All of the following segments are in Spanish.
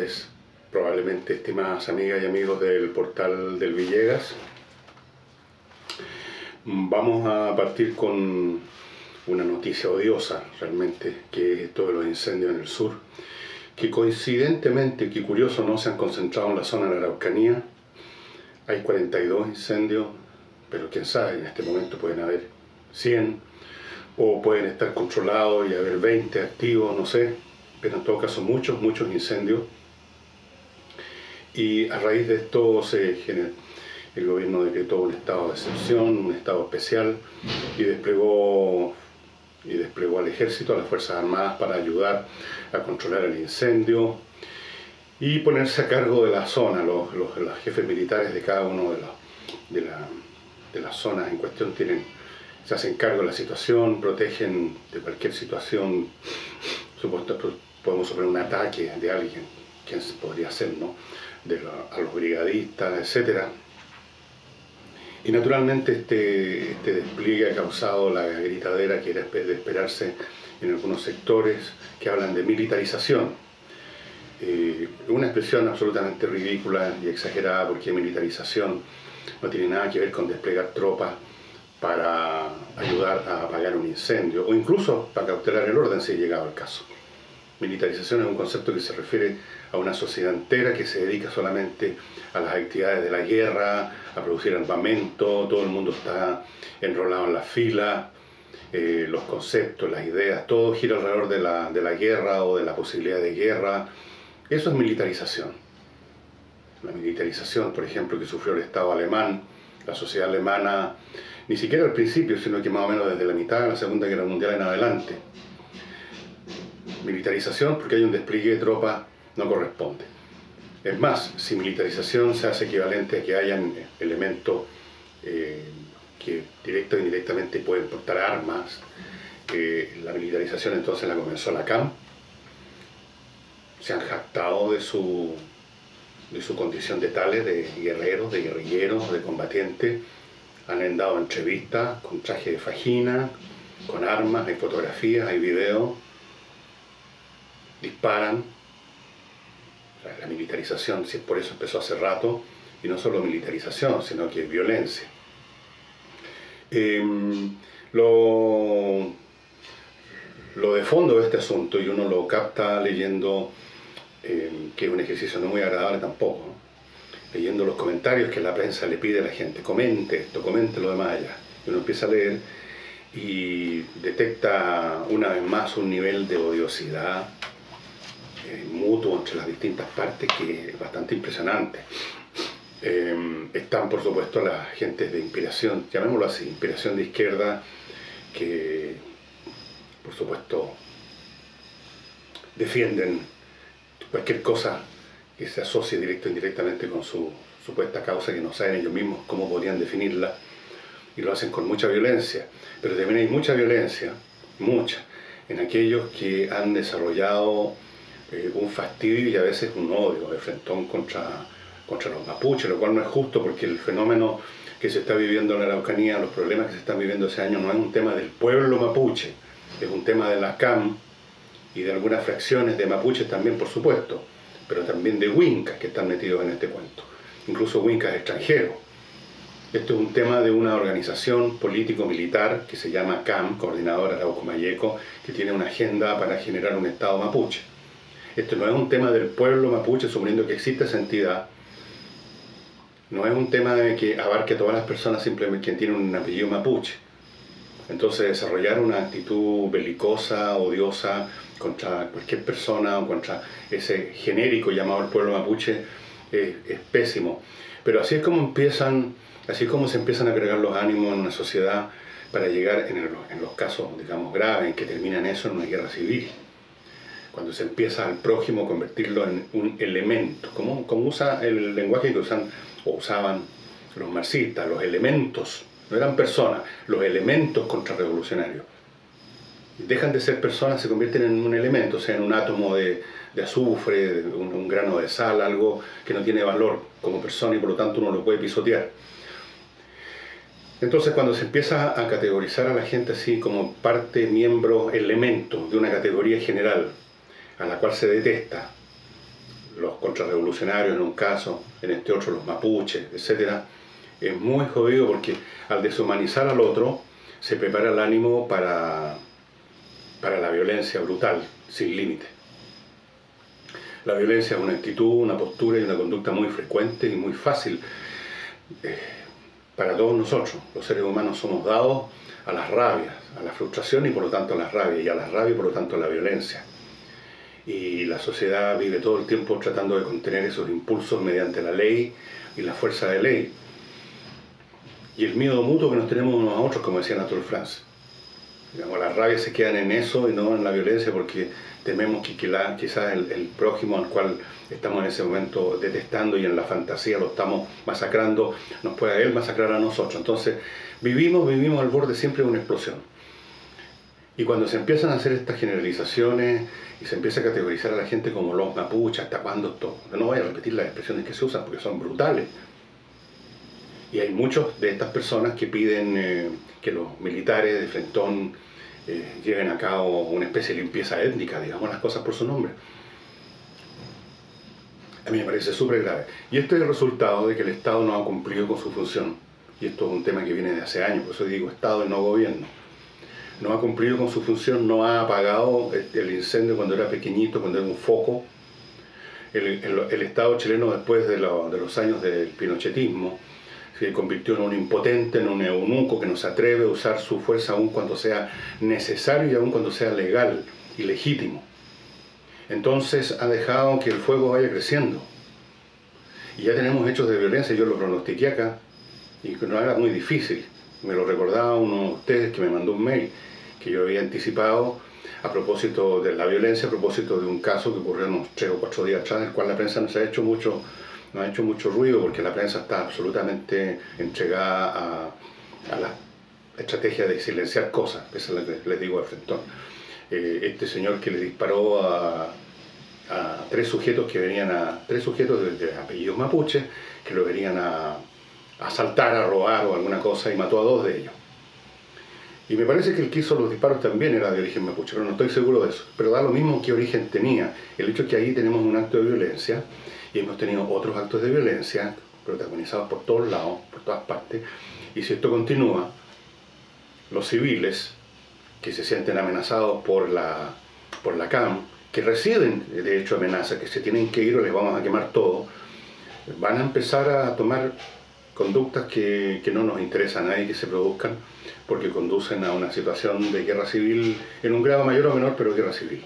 tardes, probablemente estimadas amigas y amigos del portal del Villegas. Vamos a partir con una noticia odiosa realmente, que es esto de los incendios en el sur, que coincidentemente, que curioso, no se han concentrado en la zona de la Araucanía. Hay 42 incendios, pero quién sabe, en este momento pueden haber 100, o pueden estar controlados y haber 20 activos, no sé, pero en todo caso muchos incendios. Y a raíz de esto el gobierno decretó un estado de excepción, un estado especial, y desplegó al ejército, a las Fuerzas Armadas, para ayudar a controlar el incendio y ponerse a cargo de la zona. Los jefes militares de cada uno de las zonas en cuestión se hacen cargo de la situación, protegen de cualquier situación. Podemos suponer un ataque de alguien, ¿quién podría ser, no? A los brigadistas, etc. Y naturalmente este despliegue ha causado la gritadera que era de esperarse en algunos sectores que hablan de militarización. Una expresión absolutamente ridícula y exagerada, porque militarización no tiene nada que ver con desplegar tropas para ayudar a apagar un incendio, o incluso para cautelar el orden si llegado el caso. Militarización es un concepto que se refiere a una sociedad entera que se dedica solamente a las actividades de la guerra, a producir armamento. Todo el mundo está enrolado en la fila, los conceptos, las ideas, todo gira alrededor de la guerra o de la posibilidad de guerra. Eso es militarización. La militarización, por ejemplo, que sufrió el Estado alemán, la sociedad alemana, ni siquiera al principio, sino que más o menos desde la mitad de la Segunda Guerra Mundial en adelante. Militarización porque hay un despliegue de tropas no corresponde. Es más, si militarización se hace equivalente a que hayan elementos que directa o indirectamente pueden portar armas, la militarización entonces la comenzó la CAM. Se han jactado de su condición de tales, de guerreros, de guerrilleros, de combatientes. Han dado entrevistas con traje de fajina, con armas, hay fotografías, hay videos. Disparan. La militarización, si es por eso, empezó hace rato, y no solo militarización, sino que violencia. Lo de fondo de este asunto, y uno lo capta leyendo, que es un ejercicio no muy agradable tampoco, ¿no? Leyendo los comentarios que la prensa le pide a la gente: comente esto, comente lo demás allá. Y uno empieza a leer y detecta una vez más un nivel de odiosidad mutuo entre las distintas partes que es bastante impresionante. Están, por supuesto, las gentes de inspiración, llamémoslo así, inspiración de izquierda, que por supuesto defienden cualquier cosa que se asocie directo o indirectamente con su supuesta causa, que no saben ellos mismos cómo podrían definirla, y lo hacen con mucha violencia. Pero también hay mucha violencia, mucha, en aquellos que han desarrollado un fastidio y a veces un odio de frentón contra los mapuches, lo cual no es justo, porque el fenómeno que se está viviendo en la Araucanía, los problemas que se están viviendo ese año, no es un tema del pueblo mapuche, es un tema de la CAM y de algunas fracciones de mapuches también, por supuesto, pero también de huincas que están metidos en este cuento, incluso huincas extranjeros. Esto es un tema de una organización político-militar que se llama CAM, Coordinadora Arauco-Mayeco, que tiene una agenda para generar un Estado mapuche. Esto no es un tema del pueblo mapuche, suponiendo que existe esa entidad. No es un tema de que abarque a todas las personas simplemente quien tiene un apellido mapuche. Entonces, desarrollar una actitud belicosa, odiosa, contra cualquier persona o contra ese genérico llamado el pueblo mapuche es pésimo. Pero así es como se empiezan a crear los ánimos en una sociedad para llegar, en los casos, digamos, graves, en que terminan eso en una guerra civil. Cuando se empieza al prójimo a convertirlo en un elemento, como usa el lenguaje que usaban los marxistas, los elementos, no eran personas, los elementos contrarrevolucionarios. Dejan de ser personas, se convierten en un elemento, o sea, en un átomo de azufre, un grano de sal, algo que no tiene valor como persona y por lo tanto uno lo puede pisotear. Entonces, cuando se empieza a categorizar a la gente así como parte, miembro, elemento de una categoría general, a la cual se detesta, los contrarrevolucionarios en un caso, en este otro los mapuches, etc. Es muy jodido porque al deshumanizar al otro se prepara el ánimo para la violencia brutal, sin límite. La violencia es una actitud, una postura y una conducta muy frecuente y muy fácil para todos nosotros. Los seres humanos somos dados a las rabias, a la frustración y por lo tanto a las rabias, y a la rabia y por lo tanto a la violencia. Y la sociedad vive todo el tiempo tratando de contener esos impulsos mediante la ley y la fuerza de ley. Y el miedo mutuo que nos tenemos unos a otros, como decía Anatole France. Digamos, las rabias se quedan en eso y no en la violencia porque tememos que quizás el prójimo al cual estamos en ese momento detestando y en la fantasía lo estamos masacrando, nos pueda él masacrar a nosotros. Entonces vivimos al borde siempre de una explosión. Y cuando se empiezan a hacer estas generalizaciones y se empieza a categorizar a la gente como los mapuches, ¿hasta cuándo esto? No voy a repetir las expresiones que se usan porque son brutales. Y hay muchos de estas personas que piden que los militares de Frentón lleven a cabo una especie de limpieza étnica, digamos las cosas por su nombre. A mí me parece súper grave. Y este es el resultado de que el Estado no ha cumplido con su función. Y esto es un tema que viene de hace años, por eso digo Estado y no gobierno. No ha cumplido con su función, no ha apagado el incendio cuando era pequeñito, cuando era un foco. El Estado chileno, después de los años del pinochetismo, se convirtió en un impotente, en un eunuco que no se atreve a usar su fuerza aun cuando sea necesario y aun cuando sea legal y legítimo. Entonces ha dejado que el fuego vaya creciendo. Y ya tenemos hechos de violencia, yo lo pronostiqué acá, y que no era muy difícil. Me lo recordaba uno de ustedes que me mandó un mail que yo había anticipado a propósito de la violencia, a propósito de un caso que ocurrió unos 3 o 4 días atrás, en el cual la prensa no ha hecho mucho ruido porque la prensa está absolutamente entregada a la estrategia de silenciar cosas. Esa es la que les digo al Frentón. Este señor que le disparó a 3 sujetos de apellidos mapuche que lo venían a asaltar, a robar o alguna cosa y mató a 2 de ellos. Y me parece que el que hizo los disparos también era de origen mapuche, pero no estoy seguro de eso. Pero da lo mismo qué origen tenía. El hecho es que ahí tenemos un acto de violencia y hemos tenido otros actos de violencia protagonizados por todos lados, por todas partes. Y si esto continúa, los civiles que se sienten amenazados por la CAM, que reciben de hecho amenazas, que se tienen que ir o les vamos a quemar todo, van a empezar a tomar conductas que no nos interesa a nadie que se produzcan, porque conducen a una situación de guerra civil en un grado mayor o menor, pero guerra civil.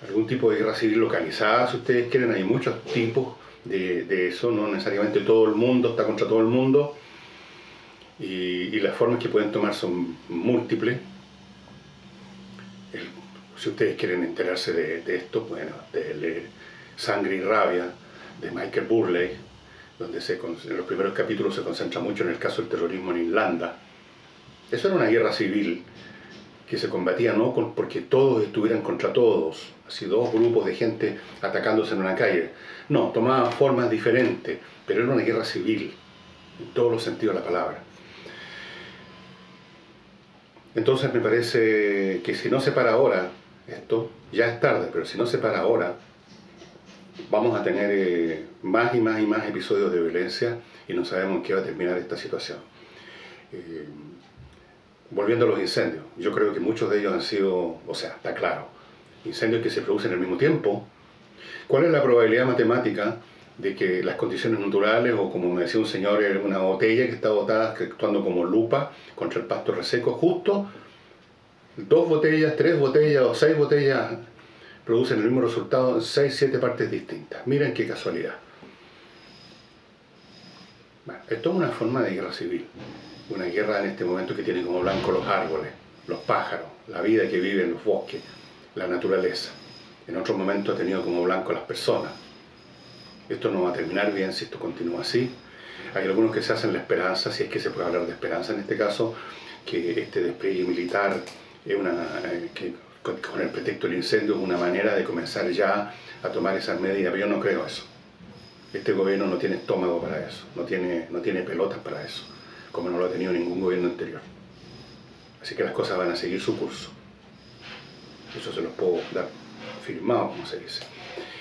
Algún tipo de guerra civil localizada, si ustedes quieren, hay muchos tipos de eso, no necesariamente todo el mundo está contra todo el mundo, y las formas que pueden tomar son múltiples. Si ustedes quieren enterarse de esto, bueno, de leer Sangre y Rabia, de Michael Burleigh, donde en los primeros capítulos se concentra mucho en el caso del terrorismo en Irlanda. Eso era una guerra civil que se combatía no porque todos estuvieran contra todos, así 2 grupos de gente atacándose en una calle. No, tomaba formas diferentes, pero era una guerra civil, en todos los sentidos de la palabra. Entonces me parece que si no se para ahora, esto ya es tarde, pero si no se para ahora, vamos a tener más y más y más episodios de violencia y no sabemos en qué va a terminar esta situación. Volviendo a los incendios, yo creo que muchos de ellos han sido, o sea, está claro, incendios que se producen al mismo tiempo. ¿Cuál es la probabilidad matemática de que las condiciones naturales, o como me decía un señor, una botella que está botada actuando como lupa contra el pasto reseco, justo 2 botellas, 3 botellas o 6 botellas producen el mismo resultado en 6, 7 partes distintas? Miren qué casualidad. Bueno, esto es una forma de guerra civil. Una guerra en este momento que tiene como blanco los árboles, los pájaros, la vida que vive en los bosques, la naturaleza. En otros momentos ha tenido como blanco las personas. Esto no va a terminar bien si esto continúa así. Hay algunos que se hacen la esperanza, si es que se puede hablar de esperanza en este caso, que este despliegue militar es que con el pretexto del incendio es una manera de comenzar ya a tomar esas medidas, pero yo no creo eso. Este gobierno no tiene estómago para eso, no tiene pelotas para eso, como no lo ha tenido ningún gobierno anterior. Así que las cosas van a seguir su curso. Eso se los puedo dar firmado, como se dice.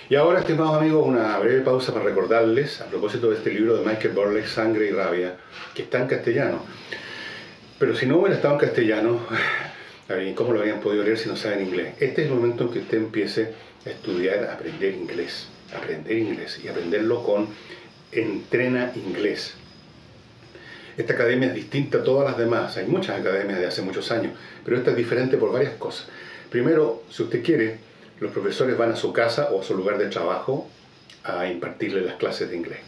Y ahora, estimados amigos, una breve pausa para recordarles, a propósito de este libro de Michael Burleigh, Sangre y Rabia, que está en castellano. Pero si no hubiera estado en castellano, ¿cómo lo habrían podido leer si no saben inglés? Este es el momento en que usted empiece a estudiar, a aprender inglés y aprenderlo con Entrena Inglés. Esta academia es distinta a todas las demás. Hay muchas academias de hace muchos años, pero esta es diferente por varias cosas. Primero, si usted quiere, los profesores van a su casa o a su lugar de trabajo a impartirle las clases de inglés.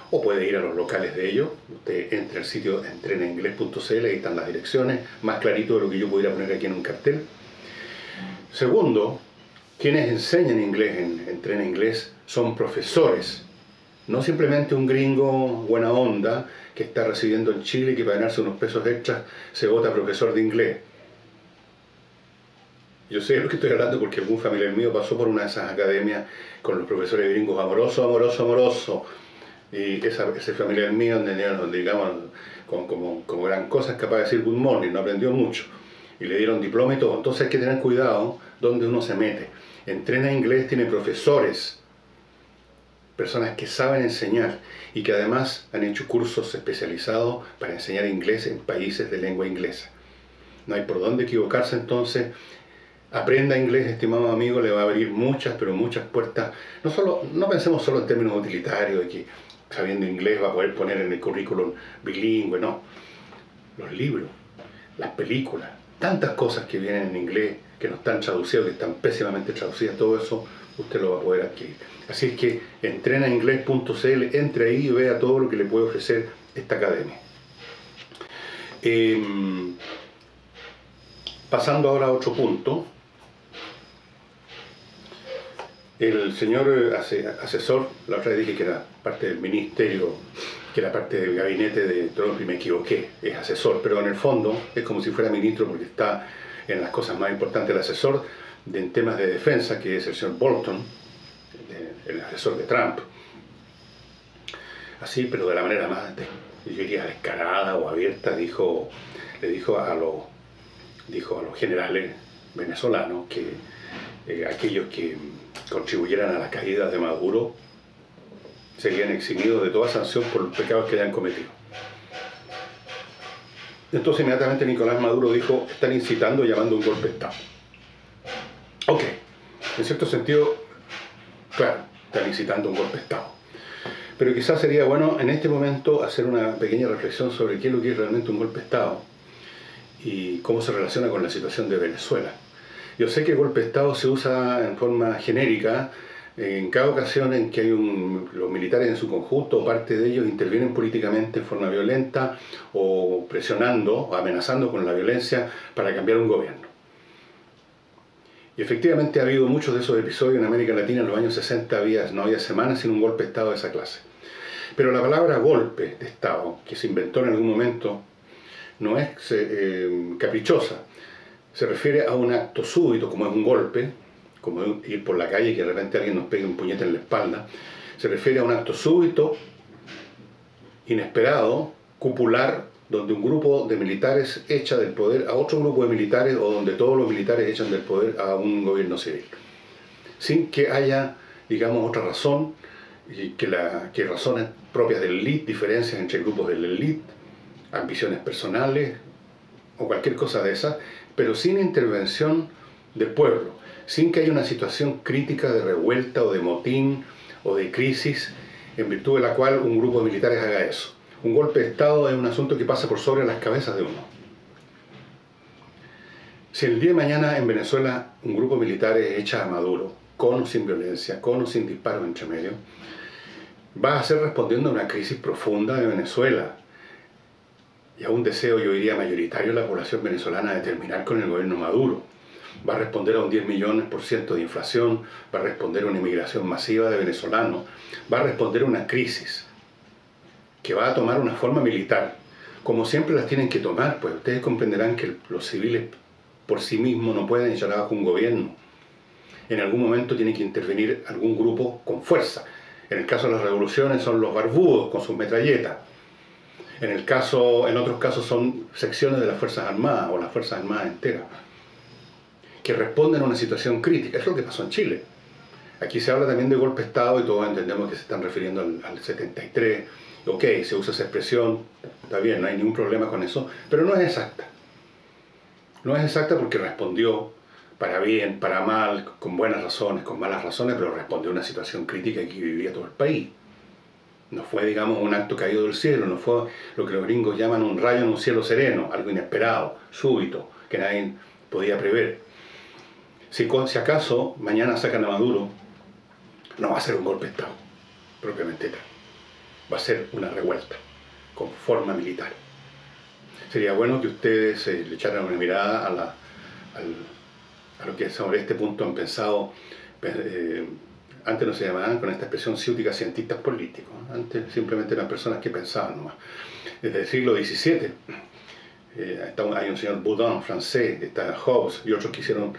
O puede ir a los locales de ellos. Usted entra al sitio entrenainglés.cl, ahí están las direcciones, más clarito de lo que yo pudiera poner aquí en un cartel. Segundo, quienes enseñan inglés en Entrena Inglés son profesores, no simplemente un gringo buena onda que está residiendo en Chile y que para ganarse unos pesos extras se vota profesor de inglés. Yo sé de lo que estoy hablando porque algún familiar mío pasó por una de esas academias con los profesores gringos amoroso. Y ese familiar mío, donde digamos, como gran cosa, es capaz de decir good morning, no aprendió mucho. Y le dieron diploma y todo. Entonces hay que tener cuidado donde uno se mete. Entrena Inglés tiene profesores, personas que saben enseñar y que además han hecho cursos especializados para enseñar inglés en países de lengua inglesa. No hay por dónde equivocarse, entonces. Aprenda inglés, estimado amigo, le va a abrir muchas, pero muchas puertas. No pensemos solo en términos utilitarios, de que sabiendo inglés va a poder poner en el currículum bilingüe, no. Los libros, las películas, tantas cosas que vienen en inglés, que no están traducidas, que están pésimamente traducidas, todo eso usted lo va a poder adquirir. Así es que entrenainglés.cl, entre ahí y vea todo lo que le puede ofrecer esta academia. Pasando ahora a otro punto. El señor asesor, la otra vez dije que era parte del ministerio, que era parte del gabinete de Trump y me equivoqué, es asesor, pero en el fondo es como si fuera ministro porque está en las cosas más importantes. El asesor en temas de defensa, que es el señor Bolton, el asesor de Trump, así, pero de la manera más, yo diría, descarada o abierta, le dijo a los generales venezolanos que aquellos que contribuyeran a la caída de Maduro serían eximidos de toda sanción por los pecados que hayan cometido. Entonces inmediatamente Nicolás Maduro dijo, están incitando, llamando a un golpe de Estado. Ok, en cierto sentido, claro, están incitando a un golpe de Estado. Pero quizás sería bueno en este momento hacer una pequeña reflexión sobre qué es lo que es realmente un golpe de Estado y cómo se relaciona con la situación de Venezuela. Yo sé que el golpe de Estado se usa en forma genérica en cada ocasión en que hay los militares en su conjunto o parte de ellos intervienen políticamente en forma violenta o presionando o amenazando con la violencia para cambiar un gobierno. Y efectivamente ha habido muchos de esos episodios en América Latina. En los años 60 no había semanas sin un golpe de Estado de esa clase. Pero la palabra golpe de Estado, que se inventó en algún momento, no es caprichosa. Se refiere a un acto súbito, como es un golpe, como es ir por la calle y que de repente alguien nos pegue un puñete en la espalda. Se refiere a un acto súbito, inesperado, cupular, donde un grupo de militares echa del poder a otro grupo de militares o donde todos los militares echan del poder a un gobierno civil. Sin que haya, digamos, otra razón, y que razones propias del élite, diferencias entre grupos del élite, ambiciones personales o cualquier cosa de esas, pero sin intervención del pueblo, sin que haya una situación crítica de revuelta o de motín o de crisis en virtud de la cual un grupo de militares haga eso. Un golpe de Estado es un asunto que pasa por sobre las cabezas de uno. Si el día de mañana en Venezuela un grupo de militares echa a Maduro, con o sin violencia, con o sin disparos entre medio, va a ser respondiendo a una crisis profunda de Venezuela y a un deseo, yo diría, mayoritario de la población venezolana de terminar con el gobierno Maduro. Va a responder a un 10% de inflación, va a responder a una inmigración masiva de venezolanos, va a responder a una crisis que va a tomar una forma militar, como siempre las tienen que tomar, pues ustedes comprenderán que los civiles por sí mismos no pueden echar abajo un gobierno. En algún momento tiene que intervenir algún grupo con fuerza. En el caso de las revoluciones son los barbudos con sus metralletas. En otros casos son secciones de las Fuerzas Armadas o las Fuerzas Armadas enteras, que responden a una situación crítica. Es lo que pasó en Chile. Aquí se habla también de golpe de Estado y todos entendemos que se están refiriendo al 73. Ok, se usa esa expresión, está bien, no hay ningún problema con eso, pero no es exacta. No es exacta porque respondió para bien, para mal, con buenas razones, con malas razones, pero respondió a una situación crítica que vivía todo el país. No fue, digamos, un acto caído del cielo, no fue lo que los gringos llaman un rayo en un cielo sereno, algo inesperado, súbito, que nadie podía prever. Si acaso mañana sacan a Maduro, no va a ser un golpe de Estado, propiamente tal. Va a ser una revuelta, con forma militar. Sería bueno que ustedes le echaran una mirada a lo que sobre este punto han pensado. Antes no se llamaban con esta expresión ciútica cientistas políticos. Antes simplemente eran personas que pensaban nomás. Desde el siglo XVII hay un señor Boudin, francés, está Hobbes y otros que hicieron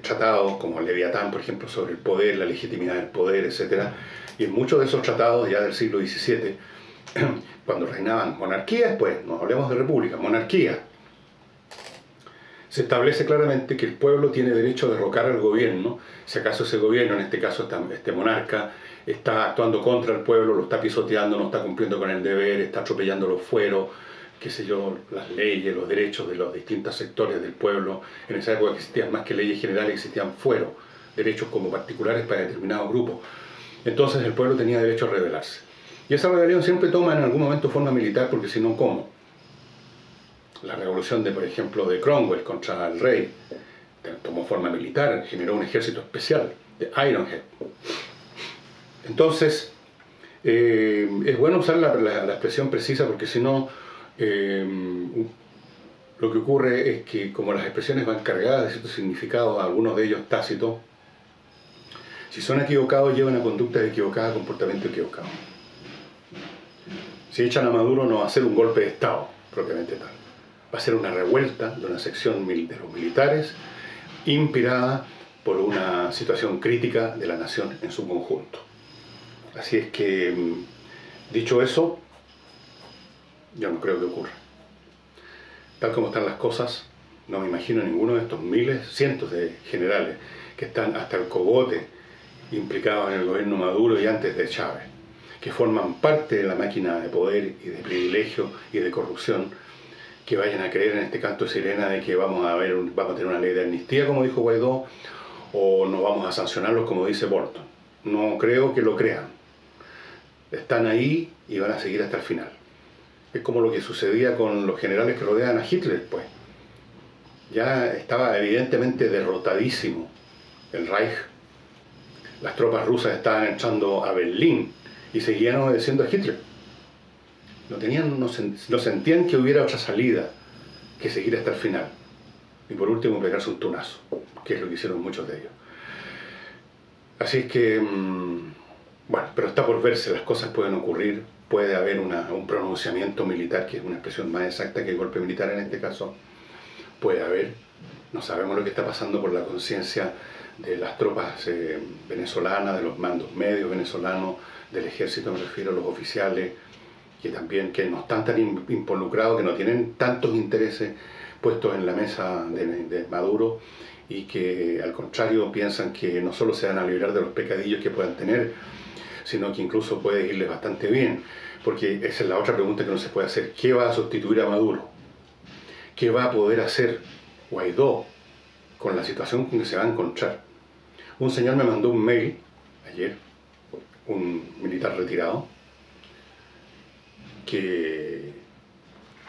tratados como Leviatán, por ejemplo, sobre el poder, la legitimidad del poder, etc. Y en muchos de esos tratados ya del siglo XVII, cuando reinaban monarquías, pues no hablemos de república, monarquía, se establece claramente que el pueblo tiene derecho a derrocar al gobierno, si acaso ese gobierno, en este caso este monarca, está actuando contra el pueblo, lo está pisoteando, no está cumpliendo con el deber, está atropellando los fueros, qué sé yo, las leyes, los derechos de los distintos sectores del pueblo. En esa época existían más que leyes generales, existían fueros, derechos como particulares para determinados grupos. Entonces el pueblo tenía derecho a rebelarse. Y esa rebelión siempre toma en algún momento forma militar, porque si no, ¿cómo? La revolución por ejemplo, de Cromwell contra el rey tomó forma militar, generó un ejército especial, de Ironhead. Entonces, es bueno usar la expresión precisa, porque si no, lo que ocurre es que como las expresiones van cargadas de cierto significado, algunos de ellos tácitos, si son equivocados llevan a conductas equivocadas, a comportamiento equivocado. Si echan a Maduro no va a ser un golpe de Estado, propiamente tal. Va a ser una revuelta de una sección de los militares inspirada por una situación crítica de la nación en su conjunto. Así es que, dicho eso, yo no creo que ocurra. Tal como están las cosas, no me imagino ninguno de estos miles, cientos de generales que están hasta el cogote implicados en el gobierno Maduro y antes de Chávez, que forman parte de la máquina de poder y de privilegio y de corrupción, que vayan a creer en este canto de sirena de que vamos a tener una ley de amnistía, como dijo Guaidó, o no vamos a sancionarlos, como dice Bolton. No creo que lo crean. Están ahí y van a seguir hasta el final. Es como lo que sucedía con los generales que rodean a Hitler, pues. Ya estaba evidentemente derrotadísimo el Reich. Las tropas rusas estaban entrando a Berlín y seguían obedeciendo a Hitler. No sentían que hubiera otra salida que seguir hasta el final. Y por último, pegarse un tunazo, que es lo que hicieron muchos de ellos. Así es que, bueno, pero está por verse, las cosas pueden ocurrir, puede haber un pronunciamiento militar, que es una expresión más exacta que el golpe militar en este caso. Puede haber, no sabemos lo que está pasando por la conciencia de las tropas venezolanas, de los mandos medios venezolanos, del ejército, me refiero a los oficiales, que no están tan involucrados, que no tienen tantos intereses puestos en la mesa de Maduro, y que al contrario piensan que no solo se van a librar de los pecadillos que puedan tener, sino que incluso puede irles bastante bien, porque esa es la otra pregunta que uno se puede hacer: ¿qué va a sustituir a Maduro? ¿Qué va a poder hacer Guaidó con la situación con que se va a encontrar? Un señor me mandó un mail ayer, un militar retirado, que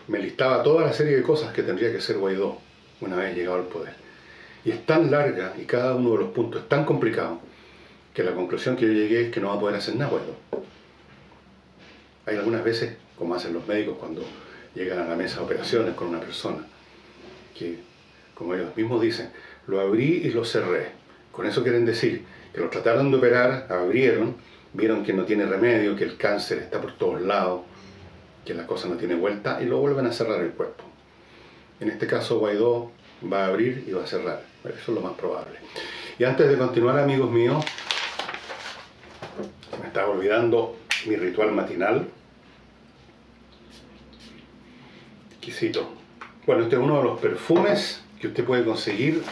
me listaba toda la serie de cosas que tendría que hacer Guaidó una vez llegado al poder. Y es tan larga y cada uno de los puntos es tan complicado que la conclusión que yo llegué es que no va a poder hacer nada Guaidó. Hay algunas veces, como hacen los médicos cuando llegan a la mesa de operaciones con una persona, que, como ellos mismos dicen, lo abrí y lo cerré. Con eso quieren decir que lo trataron de operar, abrieron, vieron que no tiene remedio, que el cáncer está por todos lados, que la cosa no tiene vuelta, y lo vuelven a cerrar el cuerpo. En este caso Guaidó va a abrir y va a cerrar. Eso es lo más probable. Y antes de continuar, amigos míos, se me estaba olvidando mi ritual matinal. Exquisito. Bueno, este es uno de los perfumes que usted puede conseguir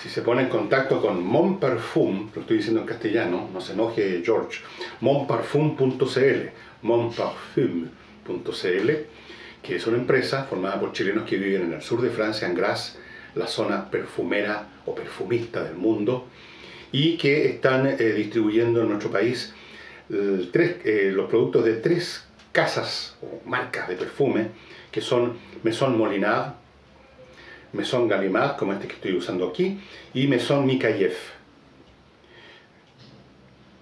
Si se pone en contacto con Mon Parfum, lo estoy diciendo en castellano, no se enoje George, monparfum.cl, monparfum.cl, que es una empresa formada por chilenos que viven en el sur de Francia, en Grasse, la zona perfumera o perfumista del mundo, y que están distribuyendo en nuestro país los productos de 3 casas o marcas de perfume, que son Maison Molinard, Maison Galimard, como este que estoy usando aquí, y Maison Mikaïev.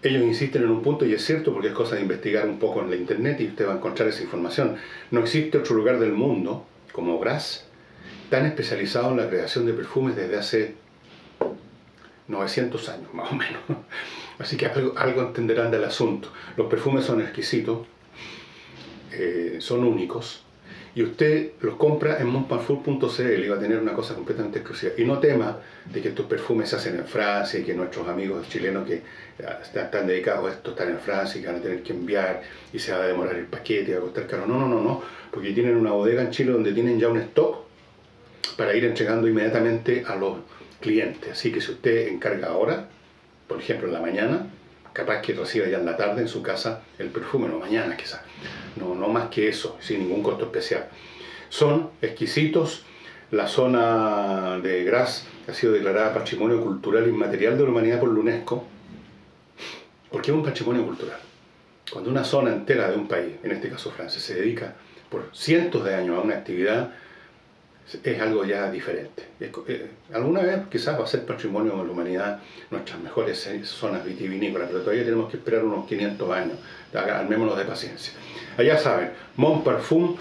Ellos insisten en un punto, y es cierto porque es cosa de investigar un poco en la internet y usted va a encontrar esa información. No existe otro lugar del mundo, como Grasse, tan especializado en la creación de perfumes desde hace 900 años, más o menos. Así que algo entenderán del asunto. Los perfumes son exquisitos, son únicos, y usted los compra en monparfum.cl y va a tener una cosa completamente exclusiva. Y no tema de que estos perfumes se hacen en Francia y que nuestros amigos chilenos que están dedicados a esto están en Francia y que van a tener que enviar y se va a demorar el paquete y va a costar caro. No, porque tienen una bodega en Chile donde tienen ya un stock para ir entregando inmediatamente a los clientes. Así que si usted encarga ahora, por ejemplo en la mañana, capaz que reciba ya en la tarde en su casa el perfume, no mañana quizás, no más que eso, sin ningún costo especial. Son exquisitos. La zona de Grasse ha sido declarada Patrimonio Cultural Inmaterial de la Humanidad por la UNESCO. ¿Por qué es un patrimonio cultural? Cuando una zona entera de un país, en este caso Francia, se dedica por cientos de años a una actividad, es algo ya diferente. Alguna vez quizás va a ser patrimonio de la humanidad nuestras mejores zonas vitivinícolas, pero todavía tenemos que esperar unos 500 años, armémonos de paciencia. Allá saben, monparfum.cl,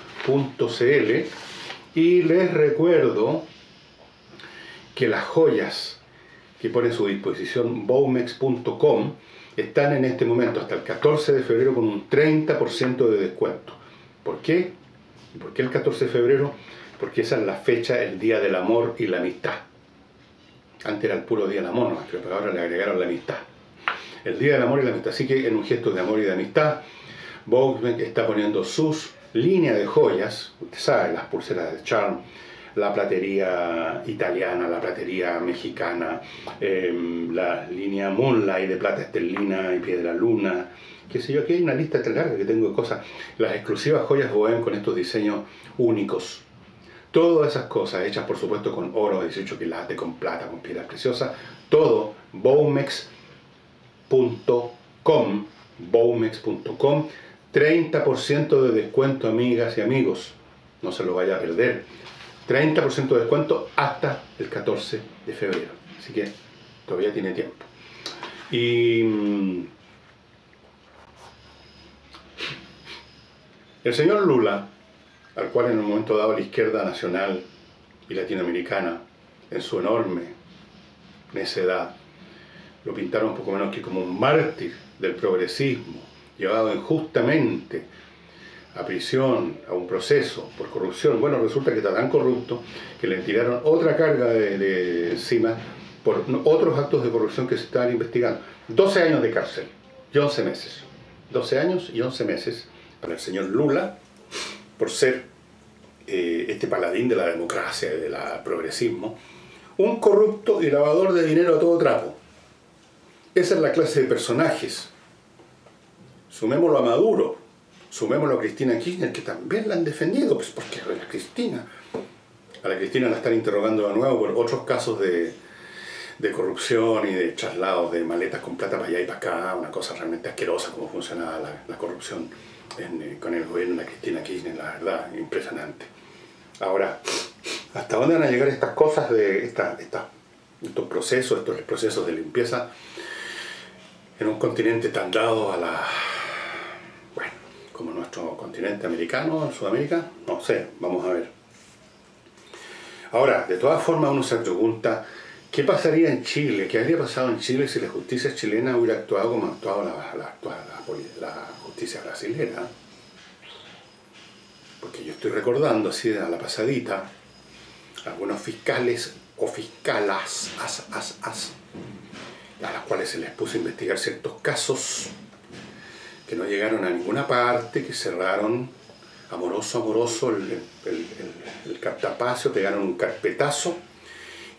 y les recuerdo que las joyas que pone a su disposición baumex.com están en este momento hasta el 14 de febrero con un 30% de descuento. ¿Por qué? ¿Por qué el 14 de febrero? Porque esa es la fecha, el Día del Amor y la Amistad. Antes era el puro Día del Amor, pero ahora le agregaron la amistad. El Día del Amor y la Amistad. Así que en un gesto de amor y de amistad, Baumex está poniendo sus líneas de joyas, usted sabe, las pulseras de charm, la platería italiana, la platería mexicana, la línea Moonlight de plata esterlina y piedra luna, qué sé yo, aquí hay una lista tan larga que tengo de cosas, las exclusivas joyas Bohem con estos diseños únicos. Todas esas cosas hechas por supuesto con oro, 18 quilates, con plata, con piedras preciosas, todo baumex.com, baumex.com, 30% de descuento, amigas y amigos, no se lo vaya a perder, 30% de descuento hasta el 14 de febrero, así que todavía tiene tiempo. Y el señor Lula, al cual en un momento dado la izquierda nacional y latinoamericana, en su enorme necedad, lo pintaron un poco menos que como un mártir del progresismo, llevado injustamente a prisión, a un proceso por corrupción. Bueno, resulta que está tan corrupto que le tiraron otra carga de encima por otros actos de corrupción que se estaban investigando. 12 años de cárcel y 11 meses. 12 años y 11 meses para el señor Lula, por ser este paladín de la democracia y del progresismo, un corrupto y lavador de dinero a todo trapo. Esa es la clase de personajes. Sumémoslo a Maduro, sumémoslo a Cristina Kirchner, que también la han defendido, pues porque a la Cristina la están interrogando de nuevo por otros casos de corrupción y de traslados de maletas con plata para allá y para acá, una cosa realmente asquerosa como funcionaba la corrupción con el gobierno de Cristina Kirchner, la verdad, impresionante. Ahora, ¿hasta dónde van a llegar estas cosas de estos procesos de limpieza en un continente tan dado a como nuestro continente americano, Sudamérica? No sé, vamos a ver. Ahora, de todas formas uno se pregunta, ¿qué pasaría en Chile? ¿Qué habría pasado en Chile si la justicia chilena hubiera actuado como ha actuado la justicia brasilera? Porque yo estoy recordando así a la pasadita algunos fiscales o fiscalas a las cuales se les puso a investigar ciertos casos que no llegaron a ninguna parte, que cerraron amoroso el cartapacio, pegaron un carpetazo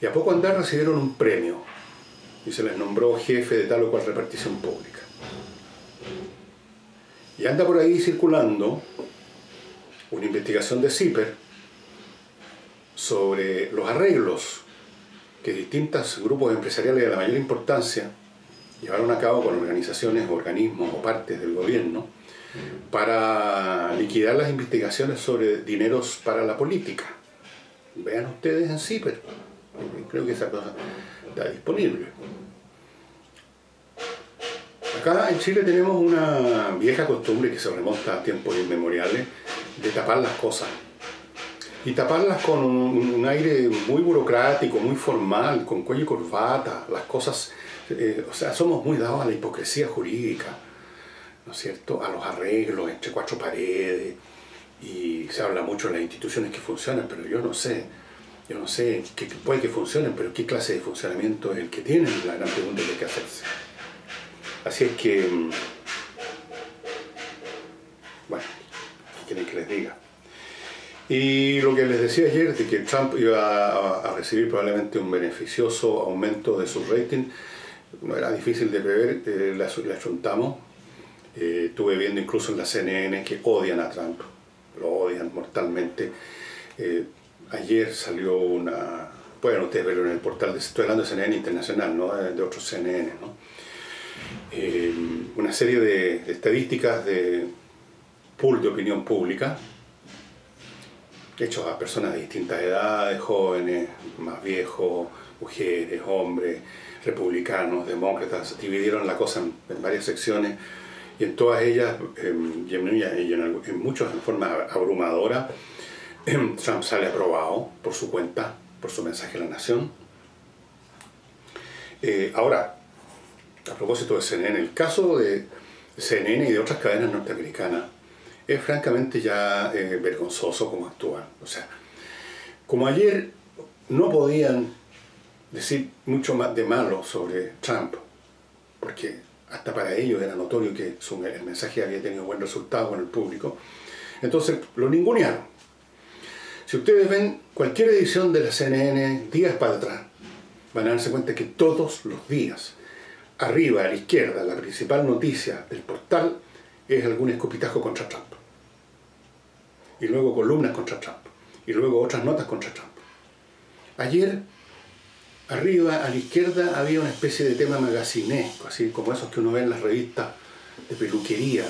Y a poco andar recibieron un premio y se les nombró jefe de tal o cual repartición pública. Y anda por ahí circulando una investigación de CIPER sobre los arreglos que distintos grupos empresariales de la mayor importancia llevaron a cabo con organizaciones, organismos o partes del gobierno para liquidar las investigaciones sobre dineros para la política. Vean ustedes en CIPER, creo que esa cosa está disponible. Acá en Chile tenemos una vieja costumbre que se remonta a tiempos inmemoriales de tapar las cosas. Y taparlas con un aire muy burocrático, muy formal, con cuello y corbata, las cosas, o sea, somos muy dados a la hipocresía jurídica, ¿no es cierto?, a los arreglos entre cuatro paredes, y se habla mucho de las instituciones que funcionan, pero yo no sé, que puede que funcionen, pero ¿qué clase de funcionamiento es el que tienen? La gran pregunta que hay que hacerse. Así es que, bueno, ¿qué quieren que les diga? Y lo que les decía ayer, de que Trump iba a recibir probablemente un beneficioso aumento de su rating, no era difícil de prever, le achuntamos. Estuve viendo incluso en la CNN que odian a Trump, lo odian mortalmente. Ayer salió una, pueden ustedes verlo en el portal, estoy hablando de CNN Internacional, ¿no?, de otros CNN, ¿no?, una serie de estadísticas de pool de opinión pública, hechos a personas de distintas edades, jóvenes, más viejos, mujeres, hombres, republicanos, demócratas. Dividieron la cosa en varias secciones y en todas ellas, y en muchas en forma abrumadora, Trump sale aprobado por su cuenta, por su mensaje a la nación. Ahora, a propósito de CNN, el caso de CNN y de otras cadenas norteamericanas es francamente ya vergonzoso cómo actúan. O sea, como ayer no podían decir mucho más de malo sobre Trump, porque hasta para ellos era notorio que el mensaje había tenido buen resultado con el público, entonces lo ningunearon. Si ustedes ven cualquier edición de la CNN días para atrás, van a darse cuenta que todos los días, arriba a la izquierda, la principal noticia del portal es algún escupitajo contra Trump. Y luego columnas contra Trump. Y luego otras notas contra Trump. Ayer, arriba a la izquierda, había una especie de tema magacinesco, así como esos que uno ve en las revistas de peluquería,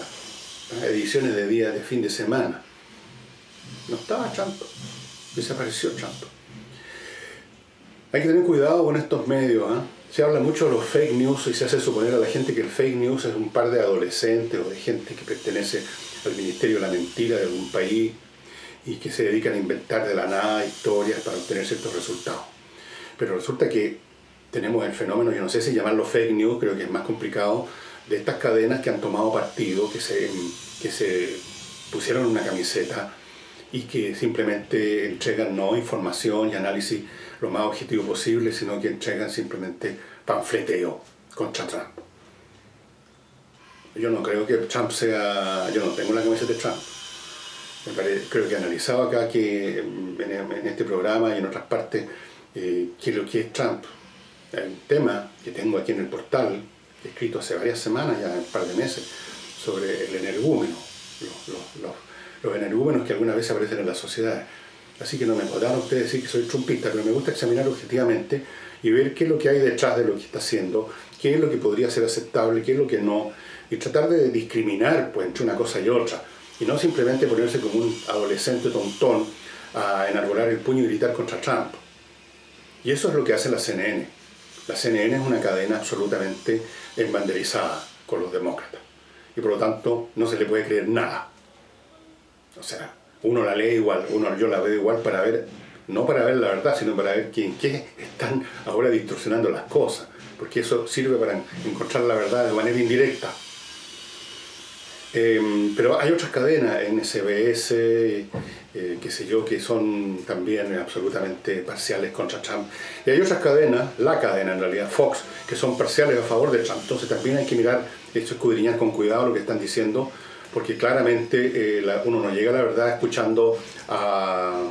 ediciones de día de fin de semana. No estaba Trump. Desapareció Trump. Hay que tener cuidado con estos medios, ¿eh? Se habla mucho de los fake news y se hace suponer a la gente que el fake news es un par de adolescentes o de gente que pertenece al Ministerio de la Mentira de algún país y que se dedican a inventar de la nada historias para obtener ciertos resultados. Pero resulta que tenemos el fenómeno, yo no sé si llamarlo fake news, creo que es más complicado, de estas cadenas que han tomado partido, que se pusieron una camiseta y que simplemente entregan no información y análisis lo más objetivo posible, sino que entregan simplemente panfleteo contra Trump. Yo no creo que Trump sea... Yo no tengo la camiseta de Trump. Creo que he analizado acá que en este programa y en otras partes qué es lo que es Trump. Hay un tema que tengo aquí en el portal, escrito hace varias semanas, ya un par de meses, sobre el energúmeno, los energúmenos que alguna vez aparecen en la sociedad. Así que no me podrán ustedes decir que soy trumpista, pero me gusta examinar objetivamente y ver qué es lo que hay detrás de lo que está haciendo, qué es lo que podría ser aceptable, qué es lo que no, y tratar de discriminar pues, entre una cosa y otra, y no simplemente ponerse como un adolescente tontón a enarbolar el puño y gritar contra Trump. Y eso es lo que hace la CNN. La CNN es una cadena absolutamente embanderizada con los demócratas, y por lo tanto no se le puede creer nada. O sea, uno la lee igual, yo la veo igual para ver, no para ver la verdad, sino para ver en qué están ahora distorsionando las cosas, porque eso sirve para encontrar la verdad de manera indirecta. Pero hay otras cadenas, NSBS, qué sé yo, que son también absolutamente parciales contra Trump. Y hay otras cadenas, la cadena en realidad, Fox, que son parciales a favor de Trump. Entonces también hay que mirar, escudriñar con cuidado lo que están diciendo, porque claramente uno no llega a la verdad escuchando a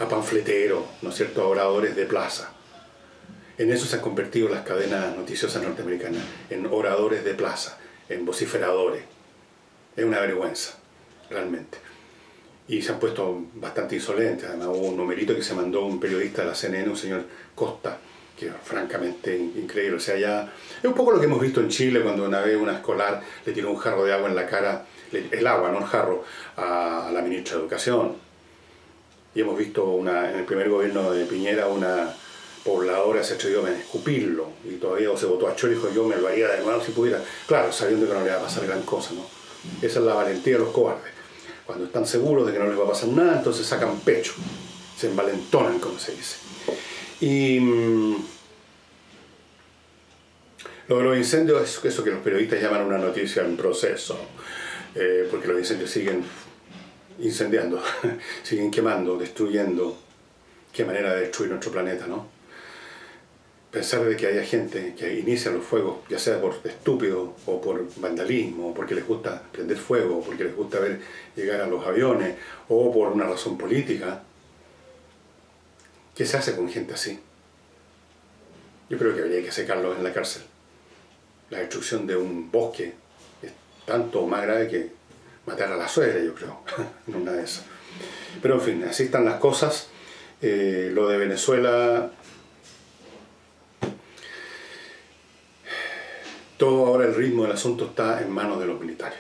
panfleteros, ¿no es cierto?, a oradores de plaza. En eso se han convertido las cadenas noticiosas norteamericanas, en oradores de plaza, en vociferadores. Es una vergüenza, realmente. Y se han puesto bastante insolentes. Además hubo un numerito que se mandó un periodista de la CNN, un señor Costa, que es francamente increíble. O sea, ya es un poco lo que hemos visto en Chile cuando una vez una escolar le tiró un jarro de agua en la cara, el agua, no el jarro, a la ministra de Educación. Y hemos visto en el primer gobierno de Piñera una pobladora se atrevió a escupirlo y todavía se votó a Chole y dijo yo me lo haría de nuevo si pudiera. Claro, sabiendo que no le va a pasar gran cosa, ¿no? Esa es la valentía de los cobardes. Cuando están seguros de que no les va a pasar nada, entonces sacan pecho, se envalentonan, como se dice. Y lo de los incendios es eso que los periodistas llaman una noticia en proceso, porque los incendios siguen incendiando, siguen quemando, destruyendo. Qué manera de destruir nuestro planeta, ¿no? Pensar de que haya gente que inicia los fuegos, ya sea por estúpido o por vandalismo, o porque les gusta prender fuego, o porque les gusta ver llegar a los aviones, o por una razón política. ¿Qué se hace con gente así? Yo creo que habría que sacarlos en la cárcel. La destrucción de un bosque es tanto más grave que matar a la suegra, yo creo, en una de esas. Pero en fin, así están las cosas. Lo de Venezuela, todo ahora el ritmo del asunto está en manos de los militares.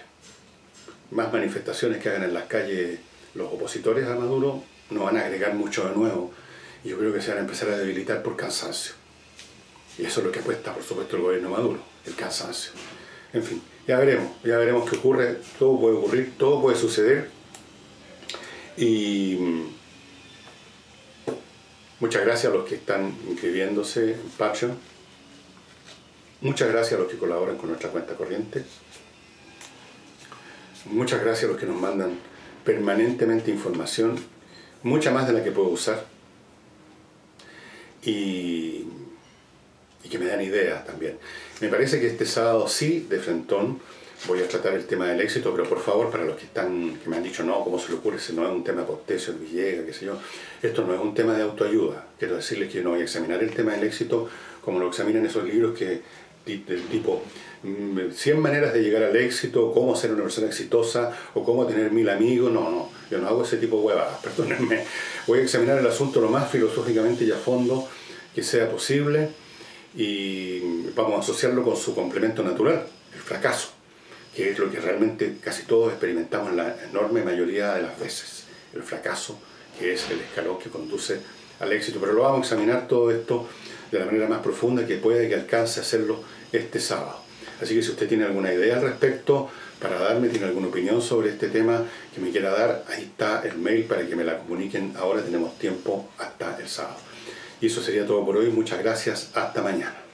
Más manifestaciones que hagan en las calles los opositores a Maduro no van a agregar mucho de nuevo. Y yo creo que se van a empezar a debilitar por cansancio. Y eso es lo que apuesta, por supuesto, el gobierno de Maduro, el cansancio. En fin, ya veremos qué ocurre, todo puede ocurrir, todo puede suceder. Y muchas gracias a los que están inscribiéndose en Patreon. Muchas gracias a los que colaboran con nuestra cuenta corriente. Muchas gracias a los que nos mandan permanentemente información, mucha más de la que puedo usar. Y que me dan ideas también. Me parece que este sábado sí, de frentón, voy a tratar el tema del éxito, pero por favor, para los que me han dicho, no, ¿cómo se le ocurre? Si no es un tema Portesio, Villegas, qué sé yo. Esto no es un tema de autoayuda. Quiero decirles que no voy a examinar el tema del éxito como lo examinan esos libros del tipo 100 maneras de llegar al éxito, cómo ser una persona exitosa o cómo tener 1000 amigos. No, yo no hago ese tipo de huevadas, perdónenme. Voy a examinar el asunto lo más filosóficamente y a fondo que sea posible y vamos a asociarlo con su complemento natural, el fracaso, que es lo que realmente casi todos experimentamos en la enorme mayoría de las veces. El fracaso, que es el escalón que conduce al éxito. Pero lo vamos a examinar todo esto de la manera más profunda que pueda y que alcance a hacerlo este sábado. Así que si usted tiene alguna idea al respecto para darme, tiene alguna opinión sobre este tema que me quiera dar, ahí está el mail para que me la comuniquen. Ahora tenemos tiempo hasta el sábado. Y eso sería todo por hoy. Muchas gracias. Hasta mañana.